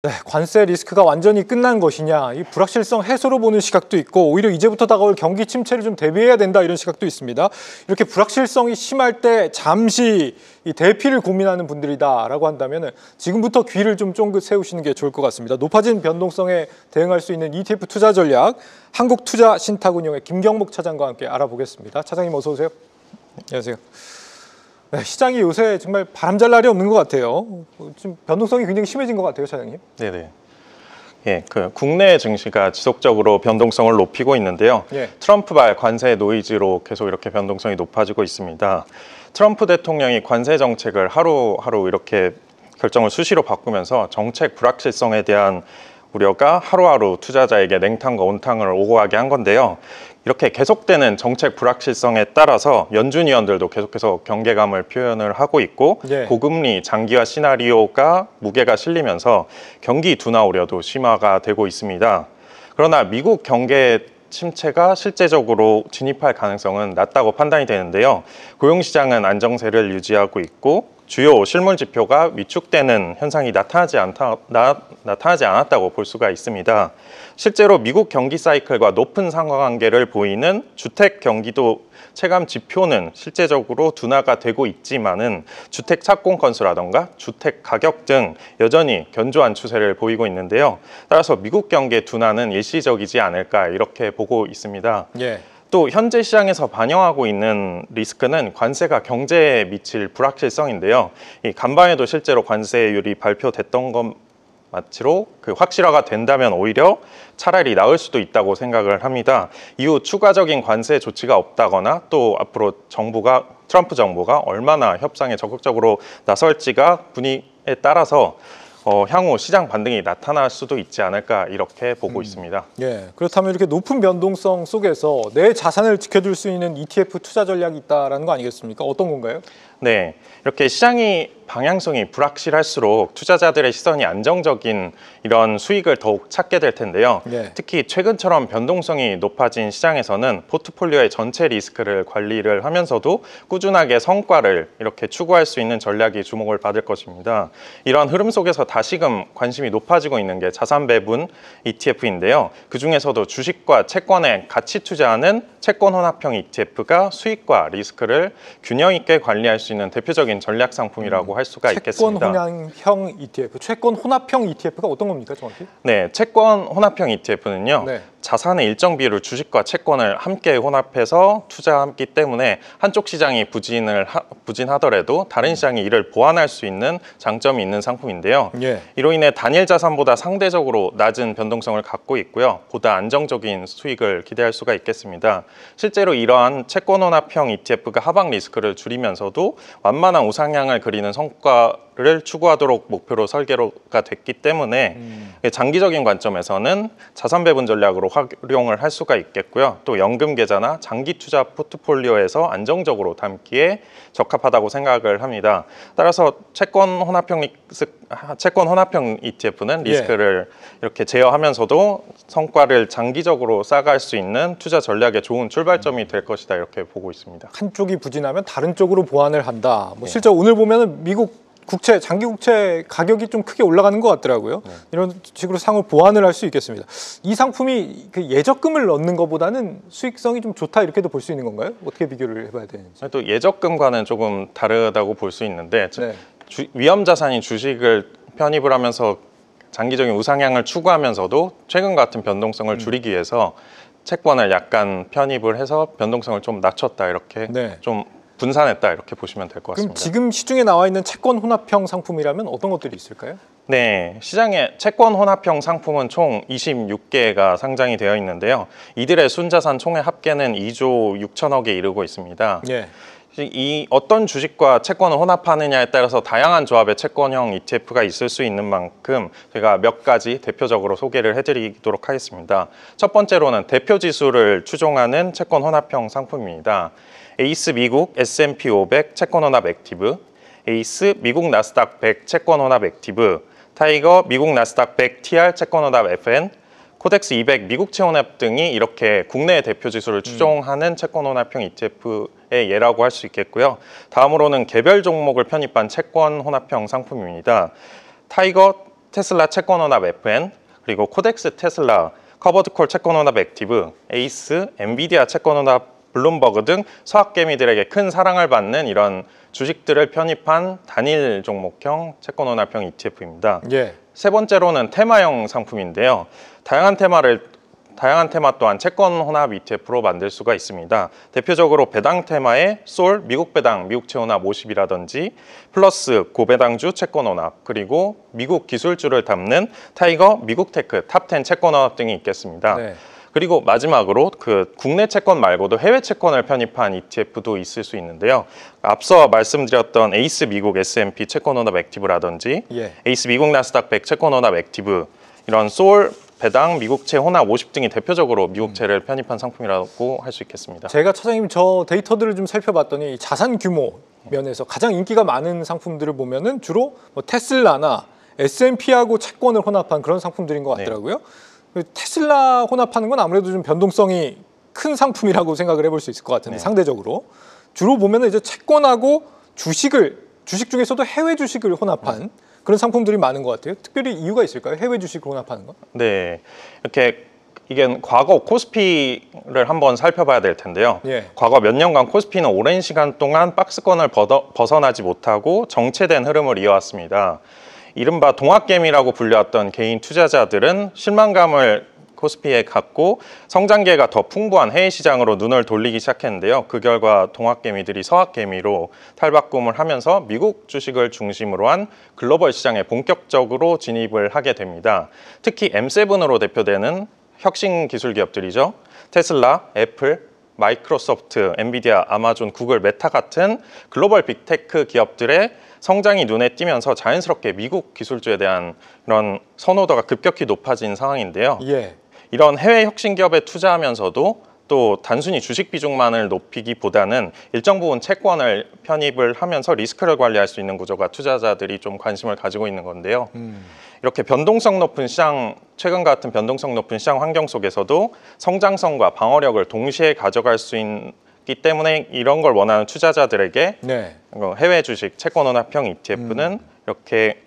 네, 관세 리스크가 완전히 끝난 것이냐, 이 불확실성 해소로 보는 시각도 있고 오히려 이제부터 다가올 경기 침체를 좀 대비해야 된다 이런 시각도 있습니다. 이렇게 불확실성이 심할 때 잠시 이 대피를 고민하는 분들이다라고 한다면 지금부터 귀를 좀 쫑긋 세우시는 게 좋을 것 같습니다. 높아진 변동성에 대응할 수 있는 ETF 투자 전략, 한국투자신탁운용의 김경목 차장과 함께 알아보겠습니다. 차장님 어서 오세요. 안녕하세요. 네, 시장이 요새 정말 바람잘 날이 없는 것 같아요. 지금 변동성이 굉장히 심해진 것 같아요, 차장님. 네네. 예, 국내 증시가 지속적으로 변동성을 높이고 있는데요. 예. 트럼프발 관세 노이즈로 계속 이렇게 변동성이 높아지고 있습니다. 트럼프 대통령이 관세 정책을 하루하루 이렇게 결정을 수시로 바꾸면서 정책 불확실성에 대한 우려가 하루하루 투자자에게 냉탕과 온탕을 오고하게 한 건데요. 이렇게 계속되는 정책 불확실성에 따라서 연준위원들도 계속해서 경계감을 표현을 하고 있고 예. 고금리 장기화 시나리오가 무게가 실리면서 경기 둔화 우려도 심화가 되고 있습니다. 그러나 미국 경제 침체가 실제적으로 진입할 가능성은 낮다고 판단이 되는데요. 고용시장은 안정세를 유지하고 있고 주요 실물 지표가 위축되는 현상이 나타나지 않았다고 볼 수가 있습니다. 실제로 미국 경기 사이클과 높은 상관관계를 보이는 주택 경기도 체감 지표는 실제적으로 둔화가 되고 있지만은 주택 착공 건수라던가 주택 가격 등 여전히 견조한 추세를 보이고 있는데요. 따라서 미국 경기 둔화는 일시적이지 않을까 이렇게 보고 있습니다. 예. 또 현재 시장에서 반영하고 있는 리스크는 관세가 경제에 미칠 불확실성인데요. 이 간밤에도 실제로 관세율이 발표됐던 것 마치로 확실화가 된다면 오히려 차라리 나을 수도 있다고 생각을 합니다. 이후 추가적인 관세 조치가 없다거나 또 앞으로 트럼프 정부가 얼마나 협상에 적극적으로 나설지가 분위기에 따라서 향후 시장 반등이 나타날 수도 있지 않을까 이렇게 보고 있습니다. 예, 그렇다면 이렇게 높은 변동성 속에서 내 자산을 지켜줄 수 있는 ETF 투자 전략이 있다라는 거 아니겠습니까? 어떤 건가요? 네, 이렇게 시장이 방향성이 불확실할수록 투자자들의 시선이 안정적인 이런 수익을 더욱 찾게 될 텐데요. 예. 특히 최근처럼 변동성이 높아진 시장에서는 포트폴리오의 전체 리스크를 관리를 하면서도 꾸준하게 성과를 이렇게 추구할 수 있는 전략이 주목을 받을 것입니다. 이런 흐름 속에서 다시금 관심이 높아지고 있는 게 자산 배분 ETF인데요. 그중에서도 주식과 채권에 같이 투자하는 채권 혼합형 ETF가 수익과 리스크를 균형 있게 관리할 수 있는 대표적인 전략 상품이라고 할 수가 있겠습니다. 채권 혼합형 ETF, 채권 혼합형 ETF가 어떤 겁니까, 정확히? 네, 채권 혼합형 ETF는요. 네. 자산의 일정 비율을 주식과 채권을 함께 혼합해서 투자하기 때문에 한쪽 시장이 부진하더라도 다른 시장이 이를 보완할 수 있는 장점이 있는 상품인데요. 예. 이로 인해 단일 자산보다 상대적으로 낮은 변동성을 갖고 있고요. 보다 안정적인 수익을 기대할 수가 있겠습니다. 실제로 이러한 채권 혼합형 ETF가 하방 리스크를 줄이면서도 완만한 우상향을 그리는 성과를 추구하도록 목표로 설계가 됐기 때문에 장기적인 관점에서는 자산 배분 전략으로 활용을 할 수가 있겠고요. 또 연금 계좌나 장기 투자 포트폴리오에서 안정적으로 담기에 적합하다고 생각을 합니다. 따라서 채권 혼합형 ETF는 리스크를 이렇게 제어하면서도 성과를 장기적으로 쌓아갈 수 있는 투자 전략의 좋은 출발점이 될 것이다 이렇게 보고 있습니다. 한쪽이 부진하면 다른 쪽으로 보완을 한다. 네. 실제 오늘 보면은 미국 국채, 장기 국채 가격이 좀 크게 올라가는 것 같더라고요. 네. 이런 식으로 상호 보완을 할 수 있겠습니다. 이 상품이 예적금을 넣는 것보다는 수익성이 좀 좋다 이렇게도 볼 수 있는 건가요? 어떻게 비교를 해봐야 되는지. 또 예적금과는 조금 다르다고 볼 수 있는데 네. 위험 자산인 주식을 편입을 하면서 장기적인 우상향을 추구하면서도 최근 같은 변동성을 줄이기 위해서 채권을 약간 편입을 해서 변동성을 좀 낮췄다 이렇게 네. 좀 분산했다 이렇게 보시면 될 것 그럼 같습니다. 지금 시중에 나와 있는 채권 혼합형 상품이라면 어떤 것들이 있을까요? 네, 시장에 채권 혼합형 상품은 총 26개가 상장이 되어 있는데요. 이들의 순자산 총의 합계는 2조 6천억에 이르고 있습니다. 예. 이 어떤 주식과 채권을 혼합하느냐에 따라서 다양한 조합의 채권형 ETF가 있을 수 있는 만큼 제가 몇 가지 대표적으로 소개를 해드리도록 하겠습니다. 첫 번째로는 대표 지수를 추종하는 채권 혼합형 상품입니다. 에이스 미국 S&P 500 채권 혼합 액티브, 에이스 미국 나스닥 100 채권 혼합 액티브, 타이거 미국 나스닥 100 TR 채권 혼합 FN, 코덱스 200 미국 채혼합 등이 이렇게 국내 대표 지수를 추종하는 채권 혼합형 ETF의 예라고 할 수 있겠고요. 다음으로는 개별 종목을 편입한 채권 혼합형 상품입니다. 타이거 테슬라 채권원합 FN, 그리고 코덱스 테슬라, 커버드콜 채권원합 액티브, 에이스, 엔비디아 채권원합 블룸버그 등 서학개미들에게 큰 사랑을 받는 이런 주식들을 편입한 단일 종목형 채권원합형 ETF입니다. 예. 세 번째로는 테마형 상품인데요. 다양한 테마 또한 채권 혼합 ETF로 만들 수가 있습니다. 대표적으로 배당 테마의 솔, 미국 배당, 미국채 혼합 50이라든지 플러스 고배당주 채권 혼합, 그리고 미국 기술주를 담는 타이거, 미국 테크, 탑10 채권 혼합 등이 있겠습니다. 네. 그리고 마지막으로 그 국내 채권 말고도 해외 채권을 편입한 ETF도 있을 수 있는데요. 앞서 말씀드렸던 에이스 미국 S&P 채권 혼합 액티브라든지 예. 에이스 미국 나스닥 100 채권 혼합 액티브, 이런 솔, 배당, 미국채 혼합 50 등이 대표적으로 미국채를 편입한 상품이라고 할 수 있겠습니다. 제가 차장님 저 데이터들을 좀 살펴봤더니 자산 규모 면에서 가장 인기가 많은 상품들을 보면은 주로 뭐 테슬라나 S&P하고 채권을 혼합한 그런 상품들인 것 같더라고요. 테슬라 혼합하는 건 아무래도 좀 변동성이 큰 상품이라고 생각을 해볼 수 있을 것 같은데 상대적으로 주로 보면은 이제 채권하고 주식 중에서도 해외 주식을 혼합한 그런 상품들이 많은 것 같아요. 특별히 이유가 있을까요? 해외 주식을 혼합하는 건? 네, 이렇게 이게 과거 코스피를 한번 살펴봐야 될 텐데요. 예. 과거 몇 년간 코스피는 오랜 시간 동안 박스권을 벗어나지 못하고 정체된 흐름을 이어왔습니다. 이른바 동학개미라고 불렸던 개인 투자자들은 실망감을 코스피에 갖고 성장기회가 더 풍부한 해외 시장으로 눈을 돌리기 시작했는데요. 그 결과 동학개미들이 서학개미로 탈바꿈을 하면서 미국 주식을 중심으로 한 글로벌 시장에 본격적으로 진입을 하게 됩니다. 특히 M7으로 대표되는 혁신 기술 기업들이죠. 테슬라, 애플, 마이크로소프트, 엔비디아, 아마존, 구글, 메타 같은 글로벌 빅테크 기업들의 성장이 눈에 띄면서 자연스럽게 미국 기술주에 대한 이런 선호도가 급격히 높아진 상황인데요. 예. 이런 해외 혁신 기업에 투자하면서도 또 단순히 주식 비중만을 높이기보다는 일정 부분 채권을 편입을 하면서 리스크를 관리할 수 있는 구조가 투자자들이 좀 관심을 가지고 있는 건데요. 이렇게 변동성 높은 시장, 최근 같은 변동성 높은 시장 환경 속에서도 성장성과 방어력을 동시에 가져갈 수 있기 때문에 이런 걸 원하는 투자자들에게 네. 해외 주식 채권 혼합형 ETF는 이렇게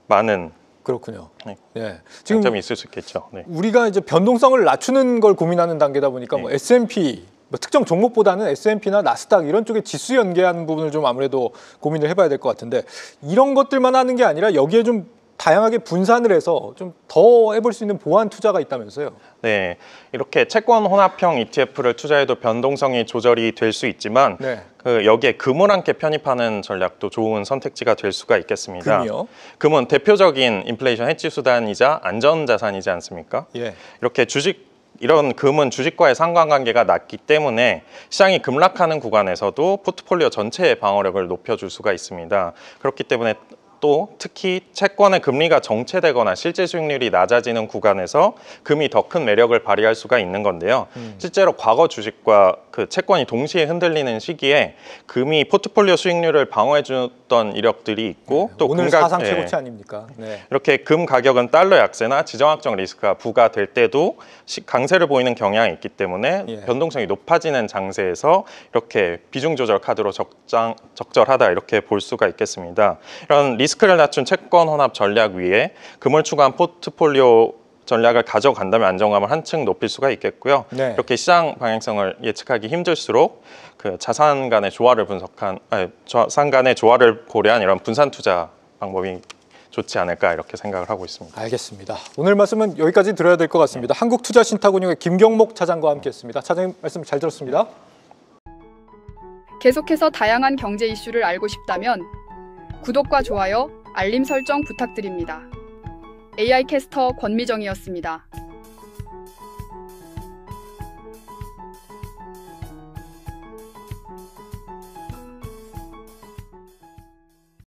많은 그렇군요. 네. 예. 지금 장점이 있을 수 있겠죠. 네. 우리가 이제 변동성을 낮추는 걸 고민하는 단계다 보니까 뭐 S&P 뭐 특정 종목보다는 S&P나 나스닥 이런 쪽에 지수 연계하는 부분을 좀 아무래도 고민을 해봐야 될 것 같은데 이런 것들만 하는 게 아니라 여기에 좀 다양하게 분산을 해서 좀 더 해볼 수 있는 보완 투자가 있다면서요? 네, 이렇게 채권 혼합형 ETF를 투자해도 변동성이 조절이 될 수 있지만 네. 여기에 금을 함께 편입하는 전략도 좋은 선택지가 될 수가 있겠습니다. 금이요? 금은 대표적인 인플레이션 해지 수단이자 안전자산이지 않습니까? 예. 이렇게 이런 금은 주식과의 상관관계가 낮기 때문에 시장이 급락하는 구간에서도 포트폴리오 전체의 방어력을 높여줄 수가 있습니다. 그렇기 때문에 또 특히 채권의 금리가 정체되거나 실제 수익률이 낮아지는 구간에서 금이 더 큰 매력을 발휘할 수가 있는 건데요. 실제로 과거 주식과 그 채권이 동시에 흔들리는 시기에 금이 포트폴리오 수익률을 방어해줬던 이력들이 있고 또 오늘 금가, 사상 최고치 아닙니까? 네. 이렇게 금 가격은 달러 약세나 지정학적 리스크가 부과될 때도 강세를 보이는 경향이 있기 때문에 변동성이 높아지는 장세에서 이렇게 비중 조절 카드로 적절하다 이렇게 볼 수가 있겠습니다. 이런 리스크를 낮춘 채권 혼합 전략 위에 금을 추가한 포트폴리오 전략을 가져간다면 안정감을 한층 높일 수가 있겠고요. 네. 이렇게 시장 방향성을 예측하기 힘들수록 그 자산 간의 조화를 자산 간의 조화를 고려한 이런 분산 투자 방법이 좋지 않을까 이렇게 생각을 하고 있습니다. 알겠습니다. 오늘 말씀은 여기까지 들어야 될 것 같습니다. 한국투자신탁운용의 김경목 차장과 함께했습니다. 차장님 말씀 잘 들었습니다. 계속해서 다양한 경제 이슈를 알고 싶다면 구독과 좋아요, 알림 설정 부탁드립니다. AI 캐스터 권미정이었습니다.